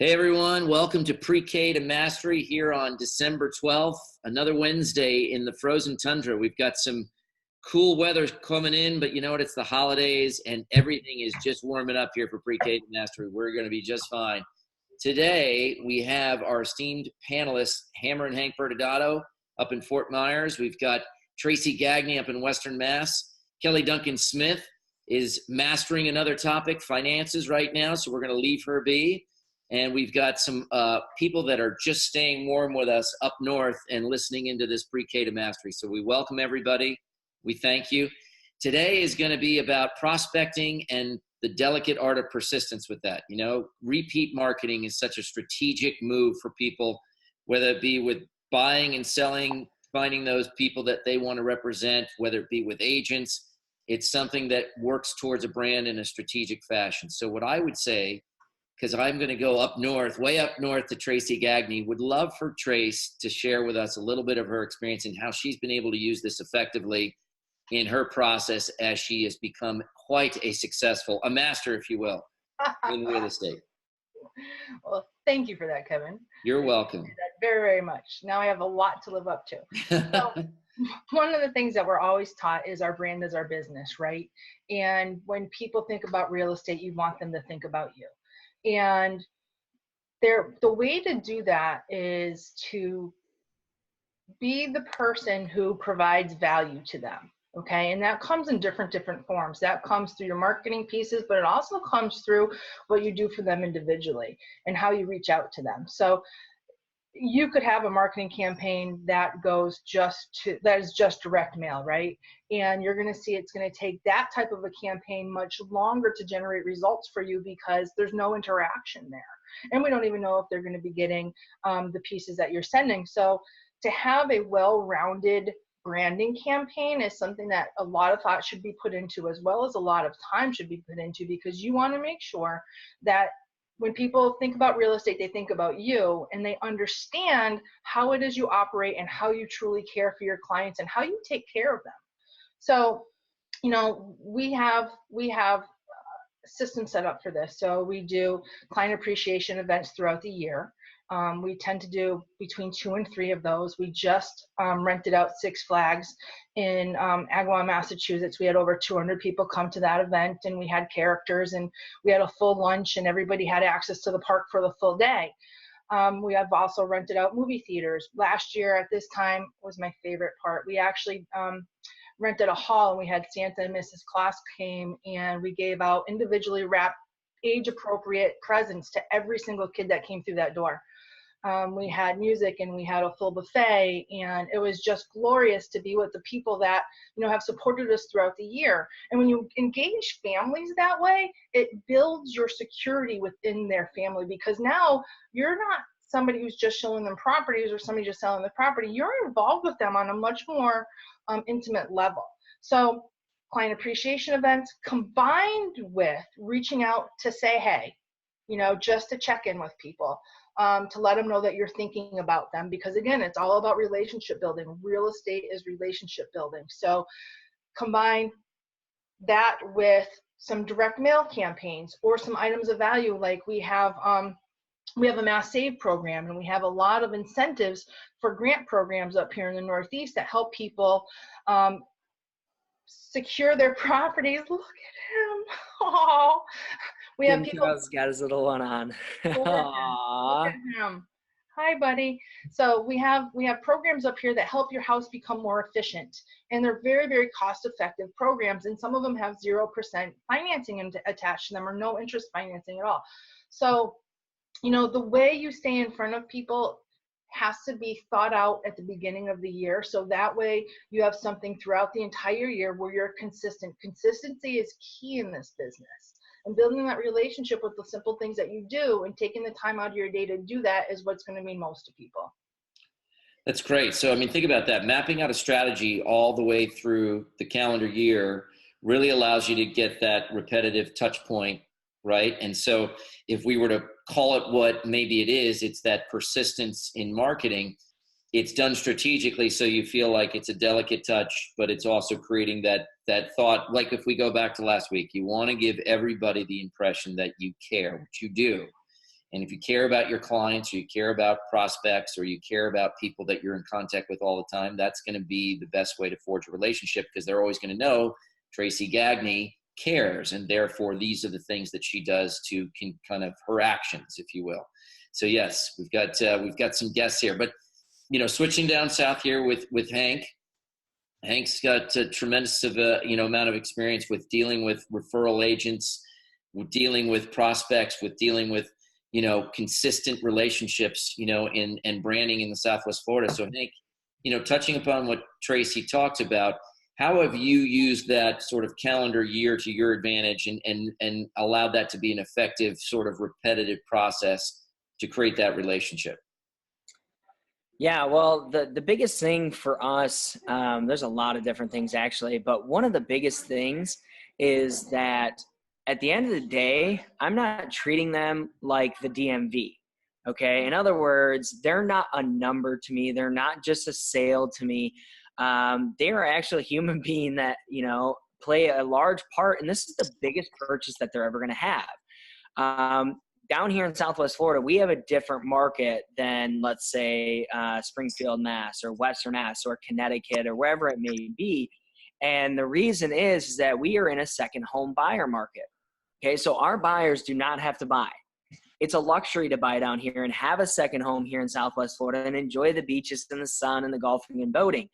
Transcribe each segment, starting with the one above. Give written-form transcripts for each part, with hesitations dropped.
Hey everyone, welcome to Pre-K to Mastery here on December 12th, another Wednesday in the frozen tundra. We've got some cool weather coming in, but you know what? It's the holidays and everything is just warming up here for Pre-K to Mastery. We're going to be just fine. Today, we have our esteemed panelists, Hammer and Hank Bertodatto up in Fort Myers. We've got Tracy Gagne up in Western Mass. Kelly Duncan-Smith is mastering another topic, finances right now, so we're going to leave her be. And we've got some people that are just staying warm with us up north and listening into this Pre-K to Mastery. So we welcome everybody. We thank you. Today is going to be about prospecting and the delicate art of persistence with that. You know, repeat marketing is such a strategic move for people, whether it be with buying and selling, finding those people that they want to represent, whether it be with agents. It's something that works towards a brand in a strategic fashion. So what I would say, because I'm going to go up north, way up north to Tracy Gagne. Would love for Trace to share with us a little bit of her experience and how she's been able to use this effectively in her process as she has become quite a master, if you will, in real estate. Well, thank you for that, Kevin. You're welcome. Very, very much. Now I have a lot to live up to. So, one of the things that we're always taught is our brand is our business, right? And when people think about real estate, you want them to think about you. And the way to do that is to be the person who provides value to them, okay? And that comes in different forms. That comes through your marketing pieces, but it also comes through what you do for them individually and how you reach out to them. So you could have a marketing campaign that is just direct mail, right? And you're going to see it's going to take that type of a campaign much longer to generate results for you because there's no interaction there. And we don't even know if they're going to be getting the pieces that you're sending. So to have a well-rounded branding campaign is something that a lot of thought should be put into, as well as a lot of time should be put into, because you want to make sure that when people think about real estate, they think about you and they understand how it is you operate and how you truly care for your clients and how you take care of them. So, you know, we have systems set up for this. So we do client appreciation events throughout the year. We tend to do between 2 and 3 of those. We just rented out Six Flags in Agawam, Massachusetts. We had over 200 people come to that event, and we had characters, and we had a full lunch, and everybody had access to the park for the full day. We have also rented out movie theaters. Last year at this time was my favorite part. We actually rented a hall, and we had Santa and Mrs. Claus came, and we gave out individually wrapped age-appropriate presents to every single kid that came through that door. We had music and we had a full buffet, and it was just glorious to be with the people that, you know, have supported us throughout the year. And when you engage families that way, it builds your security within their family, because now you're not somebody who's just showing them properties or somebody just selling the property. You're involved with them on a much more intimate level. So client appreciation events combined with reaching out to say, hey, you know, just to check in with people, to let them know that you're thinking about them, because again, it's all about relationship building. Real estate is relationship building. So combine that with some direct mail campaigns or some items of value. Like we have a mass save program, and we have a lot of incentives for grant programs up here in the Northeast that help people secure their properties. Look at him. Oh, we have people. He's got his little one on. Look at him. Hi, buddy. So we have programs up here that help your house become more efficient, and they're very, very cost-effective programs. And some of them have 0% financing attached to them, or no interest financing at all. So, you know, the way you stay in front of people has to be thought out at the beginning of the year, so that way you have something throughout the entire year where you're consistent. Consistency is key in this business, and building that relationship with the simple things that you do and taking the time out of your day to do that is what's going to mean most to people. That's great. So, I mean, think about that. Mapping out a strategy all the way through the calendar year really allows you to get that repetitive touch point, right? And so if we were to call it what maybe it is, it's that persistence in marketing. It's done strategically, so you feel like it's a delicate touch, but it's also creating that thought. Like if we go back to last week, you want to give everybody the impression that you care, which you do. And if you care about your clients, or you care about prospects, or you care about people that you're in contact with all the time, that's going to be the best way to forge a relationship, because they're always going to know Tracy Gagne cares, and therefore these are the things that she does to kind of her actions, if you will. So yes, we've got some guests here, but switching down south here with Hank. Hank's got a tremendous amount of experience with dealing with referral agents, with dealing with prospects, with dealing with consistent relationships, and branding in the Southwest Florida. So Hank, touching upon what Tracy talked about, how have you used that sort of calendar year to your advantage and allowed that to be an effective sort of repetitive process to create that relationship? Yeah, well, the biggest thing for us, there's a lot of different things actually, but one of the biggest things is that at the end of the day, I'm not treating them like the DMV. Okay. In other words, they're not a number to me. They're not just a sale to me. They are actually a human being that, play a large part. And this is the biggest purchase that they're ever going to have. Down here in Southwest Florida, we have a different market than, let's say, Springfield, Mass, or Western Mass, or Connecticut, or wherever it may be. And the reason is that we are in a second home buyer market. Okay, so our buyers do not have to buy. It's a luxury to buy down here and have a second home here in Southwest Florida and enjoy the beaches and the sun and the golfing and boating.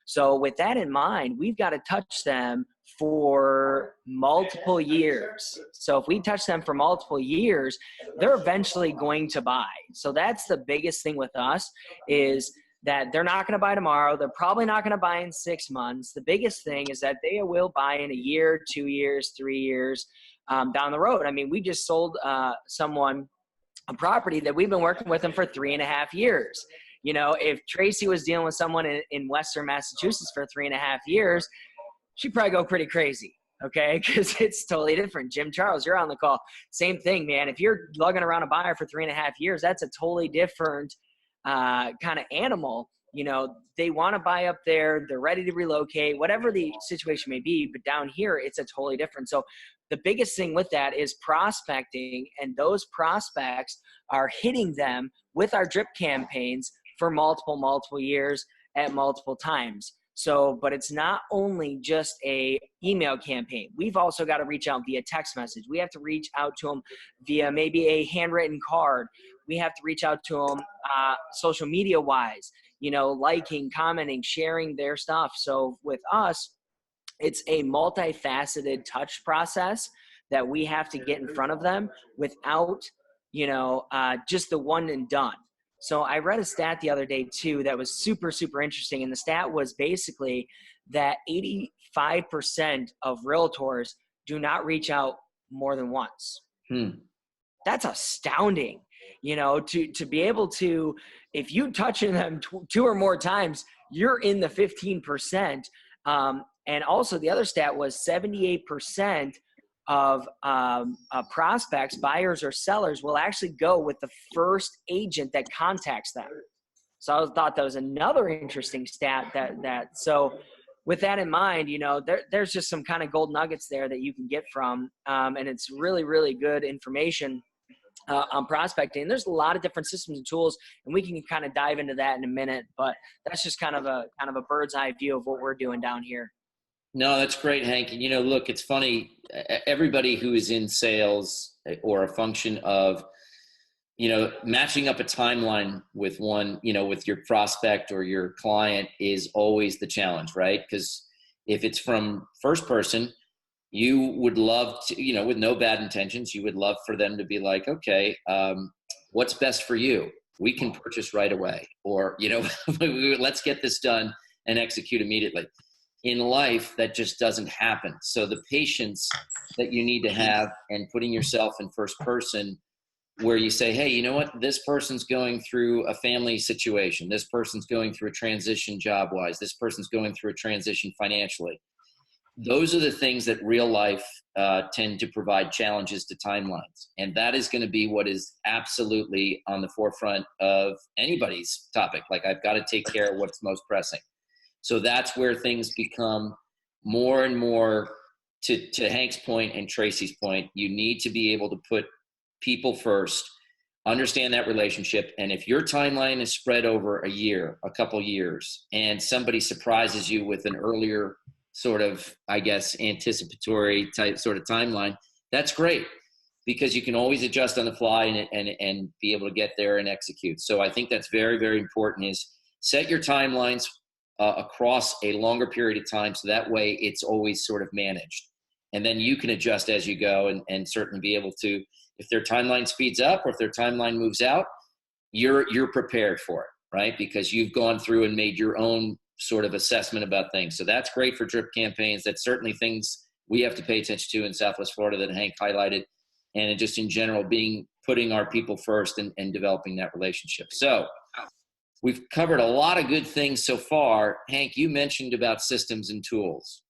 So with that in mind, we've got to touch them for multiple years. So if we touch them for multiple years, they're eventually going to buy. So that's the biggest thing with us, is that they're not going to buy tomorrow. They're probably not going to buy in 6 months. The biggest thing is that they will buy in a year, 2 years, 3 years down the road. I mean, we just sold someone a property that we've been working with them for 3.5 years. If Tracy was dealing with someone in Western Massachusetts for 3.5 years, she'd probably go pretty crazy. Okay. Cause it's totally different. Jim Charles, you're on the call. Same thing, man. If you're lugging around a buyer for 3.5 years, that's a totally different kind of animal. They want to buy up there. They're ready to relocate, whatever the situation may be. But down here, it's a totally different. So the biggest thing with that is prospecting, and those prospects are hitting them with our drip campaigns for multiple years at multiple times. So, but it's not only just a email campaign. We've also got to reach out via text message. We have to reach out to them via maybe a handwritten card. We have to reach out to them social media wise, liking, commenting, sharing their stuff. So with us, it's a multifaceted touch process that we have to get in front of them without, just the one and done. So I read a stat the other day too that was super, super interesting. And the stat was basically that 85% of realtors do not reach out more than once. That's astounding, to be able to, if you touch them two or more times, you're in the 15%. And also the other stat was 78% of prospects, buyers or sellers, will actually go with the first agent that contacts them. So I thought that was another interesting stat so with that in mind, there's just some kind of gold nuggets there that you can get from, and it's really, really good information on prospecting. There's a lot of different systems and tools, and we can kind of dive into that in a minute, but that's just kind of a bird's eye view of what we're doing down here. No, that's great, Hank. And, look, it's funny. Everybody who is in sales, or a function of, matching up a timeline with one, with your prospect or your client, is always the challenge, right? Because if it's from first person, you would love to, with no bad intentions, you would love for them to be like, okay, what's best for you? We can purchase right away, or, let's get this done and execute immediately. In life, that just doesn't happen. So the patience that you need to have, and putting yourself in first person, where you say, hey, you know what? This person's going through a family situation. This person's going through a transition job-wise. This person's going through a transition financially. Those are the things that real life tend to provide challenges to timelines. And that is going to be what is absolutely on the forefront of anybody's topic. Like, I've got to take care of what's most pressing. So that's where things become more and more, to Hank's point and Tracy's point, you need to be able to put people first, understand that relationship. And if your timeline is spread over a year, a couple years, and somebody surprises you with an earlier sort of, I guess, anticipatory type sort of timeline, that's great, because you can always adjust on the fly and be able to get there and execute. So I think that's very, very important, is set your timelines across a longer period of time, so that way it's always sort of managed. And then you can adjust as you go, and certainly be able to, if their timeline speeds up or if their timeline moves out, you're prepared for it, right? Because you've gone through and made your own sort of assessment about things. So that's great for drip campaigns. That's certainly things we have to pay attention to in Southwest Florida that Hank highlighted. And just in general, putting our people first and developing that relationship. So we've covered a lot of good things so far. Hank, you mentioned about systems and tools.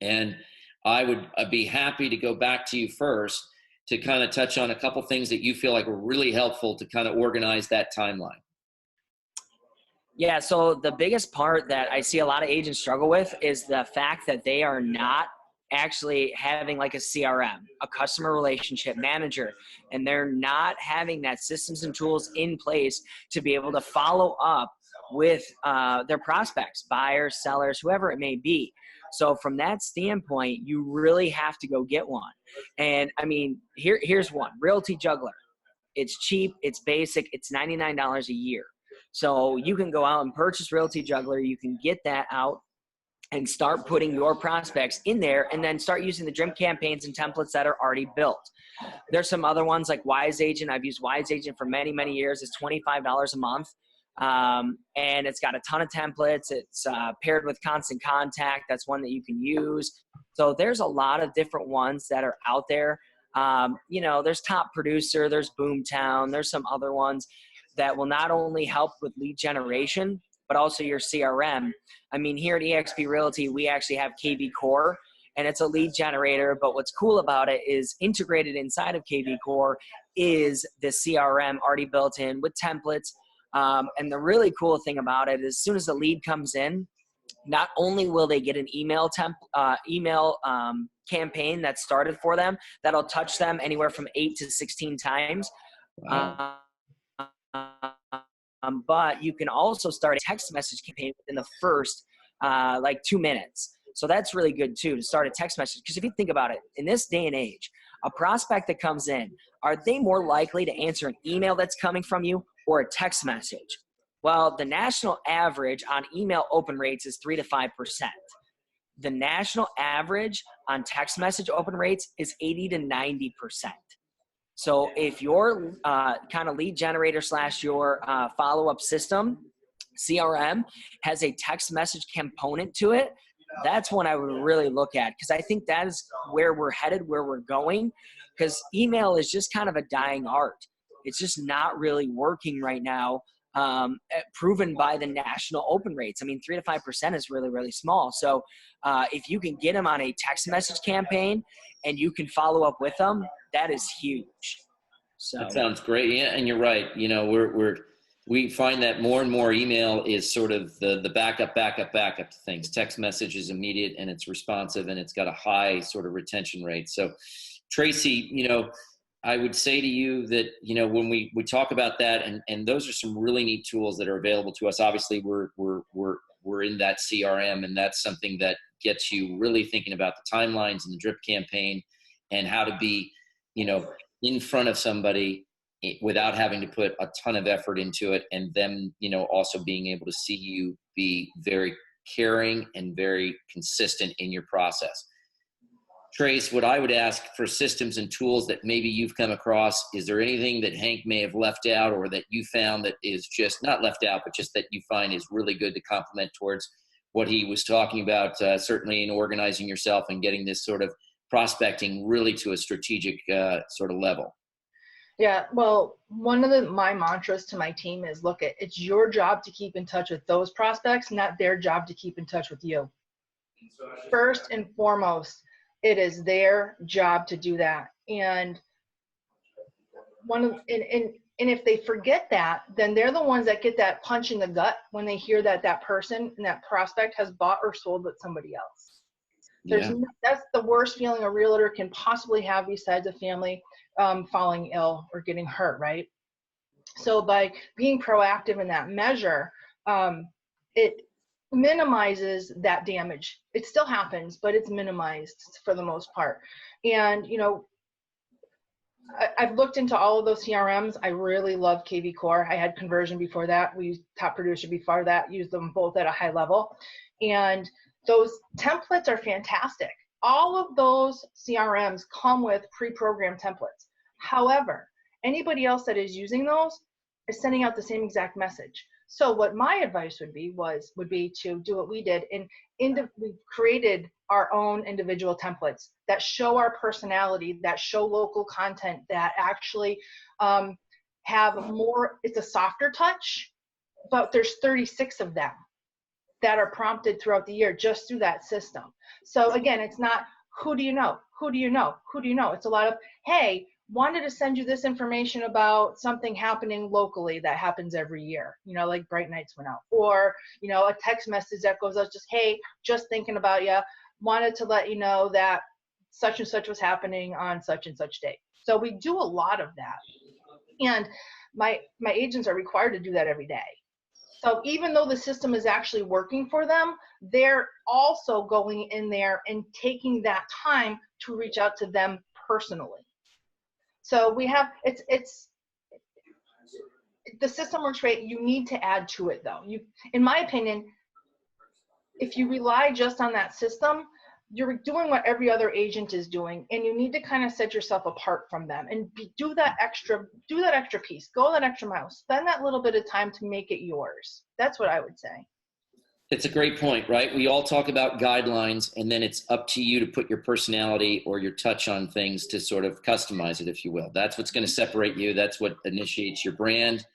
And I'd be happy to go back to you first to kind of touch on a couple things that you feel like were really helpful to kind of organize that timeline. Yeah, so the biggest part that I see a lot of agents struggle with is the fact that they are not actually having like a CRM, a customer relationship manager, and they're not having that systems and tools in place to be able to follow up with their prospects, buyers, sellers, whoever it may be. So from that standpoint, you really have to go get one. And I mean, here's one, Realty Juggler. It's cheap, it's basic, it's $99 a year. So you can go out and purchase Realty Juggler. You can get that out and start putting your prospects in there, and then start using the drip campaigns and templates that are already built. There's some other ones like Wise Agent. I've used Wise Agent for many, many years. It's $25 a month. And it's got a ton of templates. It's paired with Constant Contact. That's one that you can use. So there's a lot of different ones that are out there. There's Top Producer, there's Boomtown, there's some other ones that will not only help with lead generation, but also your CRM. I mean, here at eXp Realty, we actually have KV Core, and it's a lead generator. But what's cool about it is integrated inside of KV Core is the CRM already built in with templates. And the really cool thing about it is, as soon as the lead comes in, not only will they get an email campaign that's started for them, that'll touch them anywhere from 8 to 16 times. Wow. But you can also start a text message campaign within the first 2 minutes. So that's really good too, to start a text message. Because if you think about it, in this day and age, a prospect that comes in, are they more likely to answer an email that's coming from you or a text message? Well, the national average on email open rates is 3 to 5%. The national average on text message open rates is 80 to 90%. So if your kind of lead generator / your follow-up system, CRM, has a text message component to it, that's one I would really look at, because I think that is where we're headed, where we're going, because email is just kind of a dying art. It's just not really working right now, proven by the national open rates. I mean, 3 to 5% is really, really small. So if you can get them on a text message campaign and you can follow up with them, that is huge. So that sounds great. Yeah, and you're right. We find that more and more email is sort of the backup to things. Text message is immediate and it's responsive and it's got a high sort of retention rate. So Tracy, I would say to you that, when we talk about that, and those are some really neat tools that are available to us. Obviously we're in that CRM, and that's something that gets you really thinking about the timelines and the drip campaign and how to be, in front of somebody without having to put a ton of effort into it, and them, also being able to see you be very caring and very consistent in your process. Trace, what I would ask for systems and tools that maybe you've come across, is there anything that Hank may have left out, or that you found that is just not left out, but just that you find is really good to complement towards what he was talking about, certainly in organizing yourself and getting this sort of prospecting really to a strategic sort of level? Yeah, well, one of my mantras to my team is, look, it's your job to keep in touch with those prospects, not their job to keep in touch with you. First and foremost, it is their job to do that. And if they forget that, then they're the ones that get that punch in the gut when they hear that that person and that prospect has bought or sold with somebody else. That's the worst feeling a realtor can possibly have, besides a family falling ill or getting hurt, right? So by being proactive in that measure, it minimizes that damage. It still happens, but it's minimized for the most part. And, you know, I've looked into all of those CRMs. I really love KV Core. I had Conversion before that. We used Top Producer before that, used them both at a high level. And those templates are fantastic. All of those CRMs come with pre-programmed templates. However, anybody else that is using those is sending out the same exact message. So what my advice would be to do what we did, and we created our own individual templates that show our personality, that show local content, that actually have more, it's a softer touch, but there's 36 of them that are prompted throughout the year just through that system. So again, it's not who do you know, who do you know, who do you know. It's a lot of, hey, wanted to send you this information about something happening locally that happens every year, you know, like Bright Nights went out, or, you know, a text message that goes out just, hey, just thinking about you, wanted to let you know that such and such was happening on such and such date. So we do a lot of that. And my agents are required to do that every day. So even though the system is actually working for them, they're also going in there and taking that time to reach out to them personally. So we have, the system works great. You need to add to it though. In my opinion, if you rely just on that system, you're doing what every other agent is doing, and you need to kind of set yourself apart from them and do that extra piece, go that extra mile, spend that little bit of time to make it yours. That's what I would say. It's a great point, right? We all talk about guidelines, and then it's up to you to put your personality or your touch on things to sort of customize it, if you will. That's what's going to separate you. That's what initiates your brand.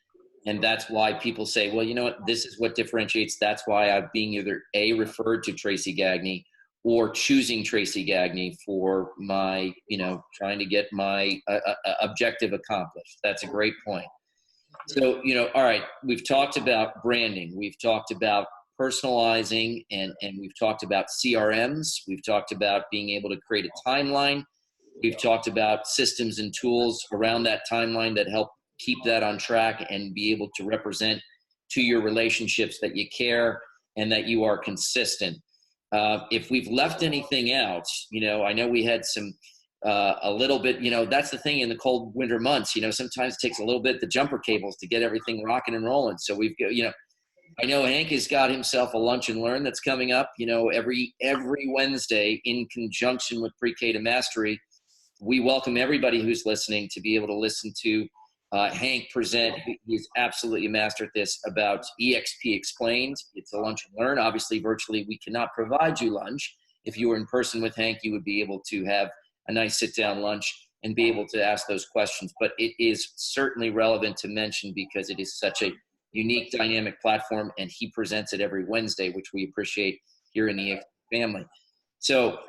And that's why people say, well, you know what, this is what differentiates. That's why I'm being either A, referred to Tracy Gagne, or choosing Tracy Gagne for my, you know, trying to get my objective accomplished. That's a great point. So, you know, all right, we've talked about branding. We've talked about personalizing, and we've talked about CRMs. We've talked about being able to create a timeline. We've talked about systems and tools around that timeline that help keep that on track and be able to represent to your relationships that you care and that you are consistent. If we've left anything out, you know, I know we had some, a little bit, you know, that's the thing in the cold winter months, you know, sometimes it takes a little bit, the jumper cables to get everything rocking and rolling. So we've got, you know, I know Hank has got himself a lunch and learn that's coming up, you know, every Wednesday in conjunction with Pre-K to Mastery. We welcome everybody who's listening to be able to listen to Hank present. He's absolutely a master at this, about EXP Explained. It's a lunch and learn. Obviously, virtually, we cannot provide you lunch. If you were in person with Hank, you would be able to have a nice sit-down lunch and be able to ask those questions. But it is certainly relevant to mention because it is such a unique, dynamic platform, and he presents it every Wednesday, which we appreciate here in the EXP family. So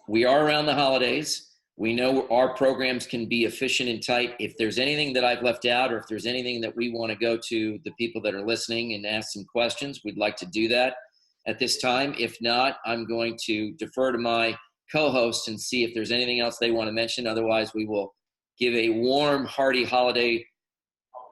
we are around the holidays. We know our programs can be efficient and tight. If there's anything that I've left out, or if there's anything that we want to go to the people that are listening and ask some questions, we'd like to do that at this time. If not, I'm going to defer to my co-host and see if there's anything else they want to mention. Otherwise, we will give a warm, hearty holiday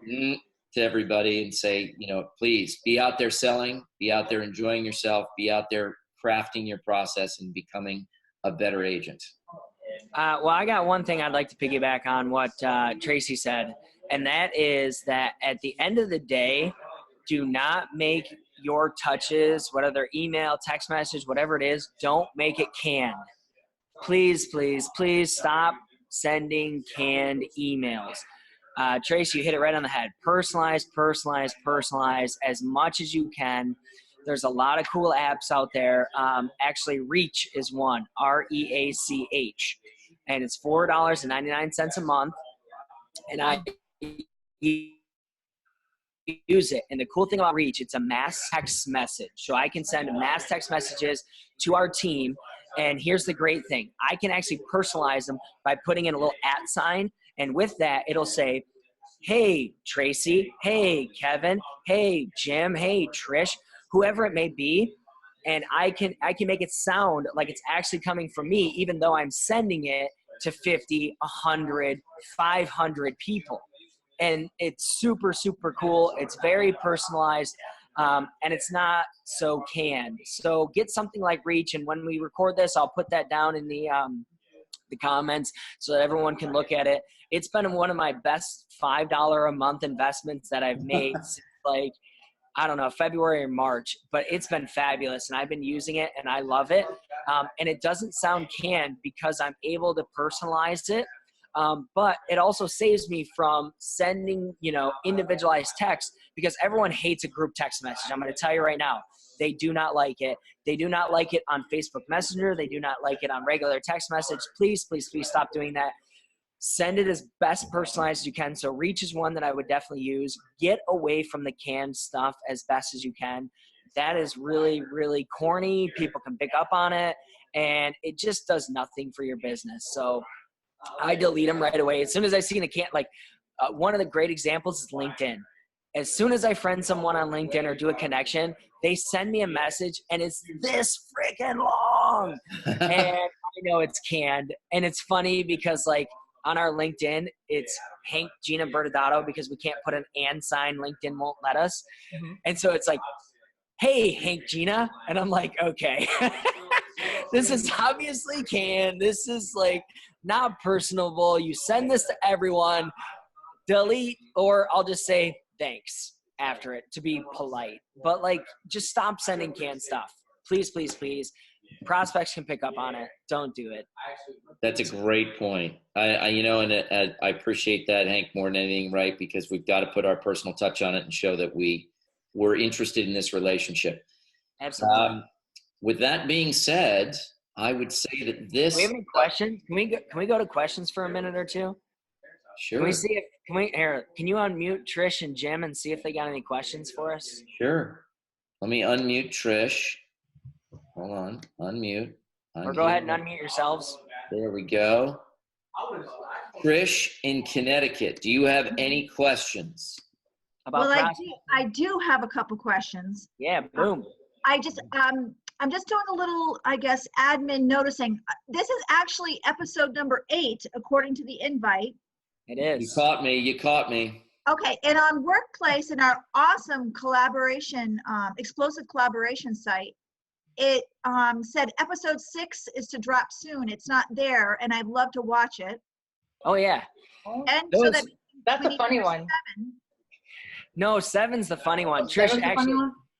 to everybody and say, you know, please be out there selling, be out there enjoying yourself, be out there crafting your process and becoming a better agent. Well, I got one thing I'd like to piggyback on what Tracy said, and that is that at the end of the day, do not make your touches, whether they're email, text message, whatever it is, don't make it canned. Please, please, please stop sending canned emails. Tracy, you hit it right on the head. Personalize, personalize, personalize as much as you can. There's a lot of cool apps out there. Actually, Reach is one, REACH. And it's $4.99 a month. And I use it. And the cool thing about Reach, it's a mass text message. So I can send mass text messages to our team. And here's the great thing. I can actually personalize them by putting in a little @ sign. And with that, it'll say, hey, Tracy, hey, Kevin, hey, Jim, hey, Trish, whoever it may be. And I can make it sound like it's actually coming from me, even though I'm sending it to 50, 100, 500 people. and it's super, super cool. It's very personalized. And it's not so canned. So get something like Reach. And when we record this, I'll put that down in the comments so that everyone can look at it. It's been one of my best $5 a month investments that I've made since like, I don't know, February or March, but it's been fabulous and I've been using it and I love it. And it doesn't sound canned because I'm able to personalize it. But it also saves me from sending, individualized text, because everyone hates a group text message. I'm going to tell you right now, they do not like it. They do not like it on Facebook Messenger. They do not like it on regular text message. Please, please, please stop doing that. Send it as best personalized as you can. So Reach is one that I would definitely use. Get away from the canned stuff as best as you can. That is really, really corny. People can pick up on it, and it just does nothing for your business. So I delete them right away. As soon as I see one of the great examples is LinkedIn. As soon as I friend someone on LinkedIn or do a connection, they send me a message and it's this freaking long. And I know it's canned. And it's funny because like on our LinkedIn, it's Hank, Gina, Bertodatto, because we can't put an and sign. LinkedIn won't let us. Mm-hmm. And so it's like, hey, Hank, Gina. And I'm like, okay, this is obviously canned. This is like not personable. You send this to everyone, delete, or I'll just say thanks after it to be polite. But like, just stop sending canned stuff. Please, please, please. Prospects can pick up on it. Don't do it. That's a great point. I appreciate that, Hank, more than anything, right? Because we've got to put our personal touch on it and show that we're interested in this relationship. Absolutely. With that being said, I would say that this. Do we have any questions? Can we go to questions for a minute or two? Sure. Can you unmute Trish and Jim and see if they got any questions for us? Sure. Let me unmute Trish. Hold on. Unmute. Or go ahead and unmute yourselves. There we go. Trish in Connecticut, do you have any questions? Well, I do have a couple questions. Yeah, boom. I'm just doing a little, I guess, admin noticing. This is actually episode number 8, according to the invite. It is. You caught me. Okay, and on Workplace, in our awesome collaboration, explosive collaboration site, it said episode 6 is to drop soon. It's not there, and I'd love to watch it. Oh, yeah. And so that's a funny one. 7. No, 7's the funny one. Trish, actually,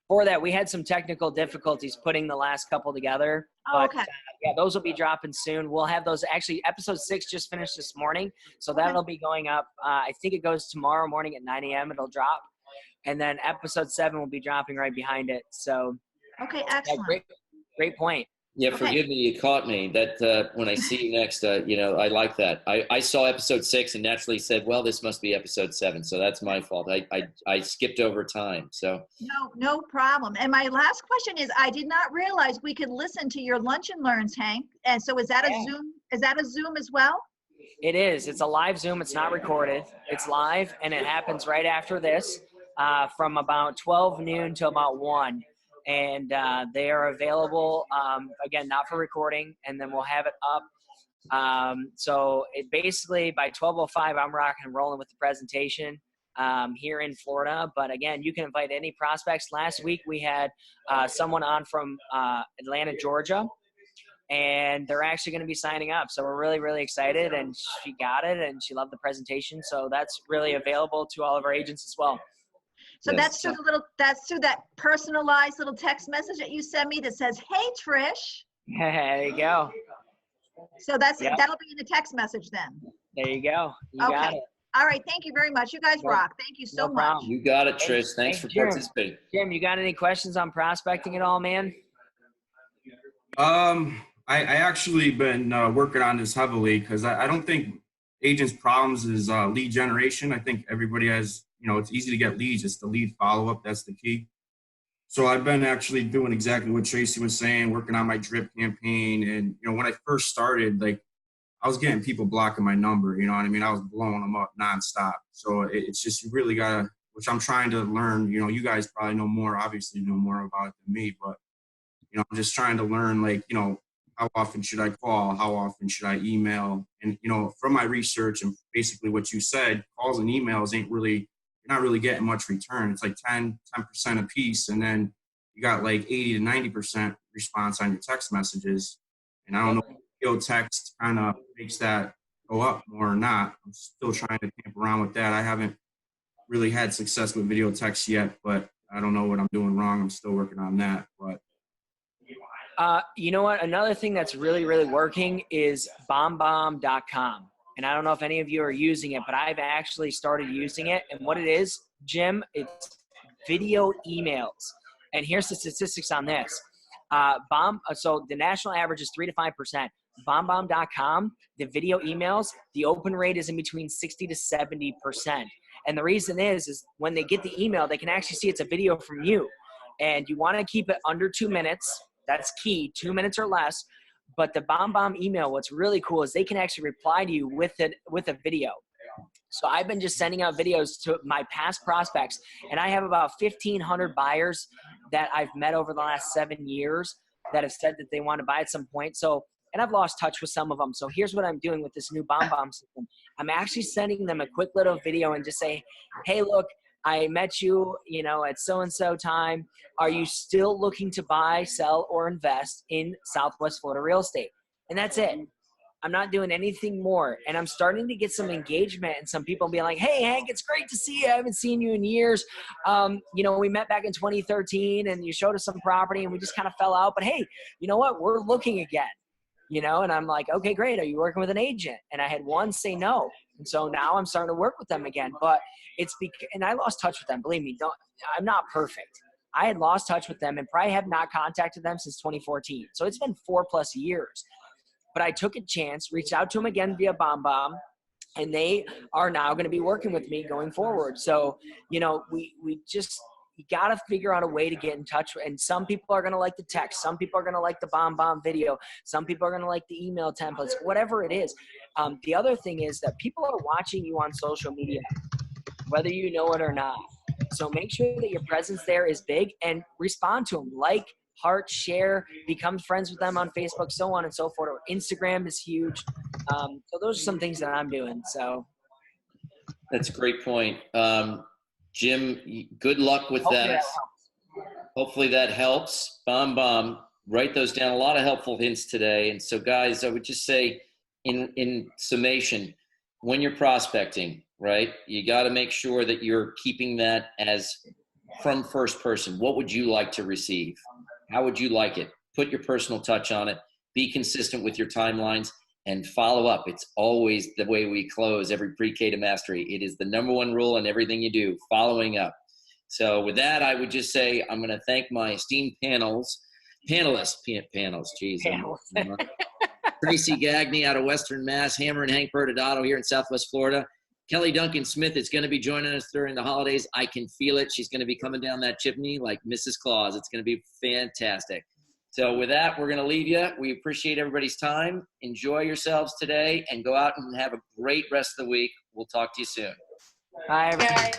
for that, we had some technical difficulties putting the last couple together. Oh, okay. Yeah, those will be dropping soon. We'll have those. Actually, episode 6 just finished this morning, so that'll be going up. I think it goes tomorrow morning at 9 a.m. It'll drop. And then episode 7 will be dropping right behind it. So, okay, excellent. Yeah, great point. Yeah, forgive me, you caught me. That when I see you next, I like that. I saw episode 6 and naturally said, well, this must be episode 7. So that's my fault. I skipped over time. So no problem. And my last question is, I did not realize we could listen to your lunch and learns, Hank. And so is that a Zoom? Is that a Zoom as well? It is. It's a live Zoom. It's not recorded. It's live, and it happens right after this, from about 12 noon to about 1. And they are available, again, not for recording, and then we'll have it up. So it basically, by 12:05, I'm rocking and rolling with the presentation here in Florida. But again, you can invite any prospects. Last week we had someone on from Atlanta, Georgia, and they're actually going to be signing up. So we're really, really excited, and she got it, and she loved the presentation. So that's really available to all of our agents as well. So yes. That's through that personalized little text message that you sent me that says, "Hey, Trish." There you go. So that'll be in the text message then. There you go. You got it. All right. Thank you very much. You guys rock. Thank you so much. You got it, Trish. Thanks for participating. Jim, you got any questions on prospecting at all, man? I actually been working on this heavily because I don't think agents' problems is lead generation. I think everybody has, it's easy to get leads. It's the lead follow-up. That's the key. So I've been actually doing exactly what Tracy was saying, working on my drip campaign. And, when I first started, I was getting people blocking my number, you know what I mean? I was blowing them up nonstop. So it's just, you really got to, which I'm trying to learn, you guys probably know more, obviously know more about it than me, but, I'm just trying to learn, how often should I call? How often should I email? And, you know, from my research and basically what you said, calls and emails you're not really getting much return. It's like 10% a piece. And then you got like 80 to 90% response on your text messages. And I don't know if video text kind of makes that go up more or not. I'm still trying to camp around with that. I haven't really had success with video text yet, but I don't know what I'm doing wrong. I'm still working on that. But you know what? Another thing that's really, really working is bombbomb.com. And I don't know if any of you are using it, but I've actually started using it. And what it is, Jim, it's video emails. And here's the statistics on this. So the national average is 3 to 5%. Bombbomb.com, the video emails, the open rate is in between 60 to 70%. And the reason is when they get the email, they can actually see it's a video from you. And you want to keep it under 2 minutes. That's key, 2 minutes or less. But the BombBomb email, what's really cool is they can actually reply to you with a video. So I've been just sending out videos to my past prospects, and I have about 1,500 buyers that I've met over the last 7 years that have said that they want to buy at some point. So, and I've lost touch with some of them. So here's what I'm doing with this new BombBomb system. I'm actually sending them a quick little video and just say, hey, look, I met you, you know, at so-and-so time. Are you still looking to buy, sell, or invest in Southwest Florida real estate? And that's it. I'm not doing anything more. And I'm starting to get some engagement and some people being like, hey, Hank, it's great to see you. I haven't seen you in years. You know, we met back in 2013 and you showed us some property and we just kind of fell out. But hey, you know what? We're looking again, you know? And I'm like, okay, great. Are you working with an agent? And I had one say no. And so now I'm starting to work with them again. But and I lost touch with them. Believe me, I'm not perfect. I had lost touch with them and probably have not contacted them since 2014. So it's been 4+ years. But I took a chance, reached out to them again via BombBomb, and they are now going to be working with me going forward. So, you know, you got to figure out a way to get in touch. And some people are going to like the text. Some people are going to like the BombBomb video. Some people are going to like the email templates, whatever it is. The other thing is that people are watching you on social media, whether you know it or not. So make sure that your presence there is big and respond to them. Like, heart, share, become friends with them on Facebook, so on and so forth. Or Instagram is huge. So those are some things that I'm doing. So that's a great point. Jim, good luck with that. Hopefully that helps. BombBomb, write those down. A lot of helpful hints today. And so guys, I would just say in summation, when you're prospecting, right, you got to make sure that you're keeping that as from first person. What would you like to receive? How would you like it? Put your personal touch on it. Be consistent with your timelines and follow up. It's always the way we close every pre-K to mastery. It is the number one rule in everything you do, following up. So with that, I would just say I'm going to thank my esteemed panels. Tracy Gagney out of Western Mass, Hammer and Hank Bertodatto here in Southwest Florida. Kelly Duncan-Smith is going to be joining us during the holidays. I can feel it. She's going to be coming down that chimney like Mrs. Claus. It's going to be fantastic. So with that, we're going to leave you. We appreciate everybody's time. Enjoy yourselves today and go out and have a great rest of the week. We'll talk to you soon. Bye, everybody.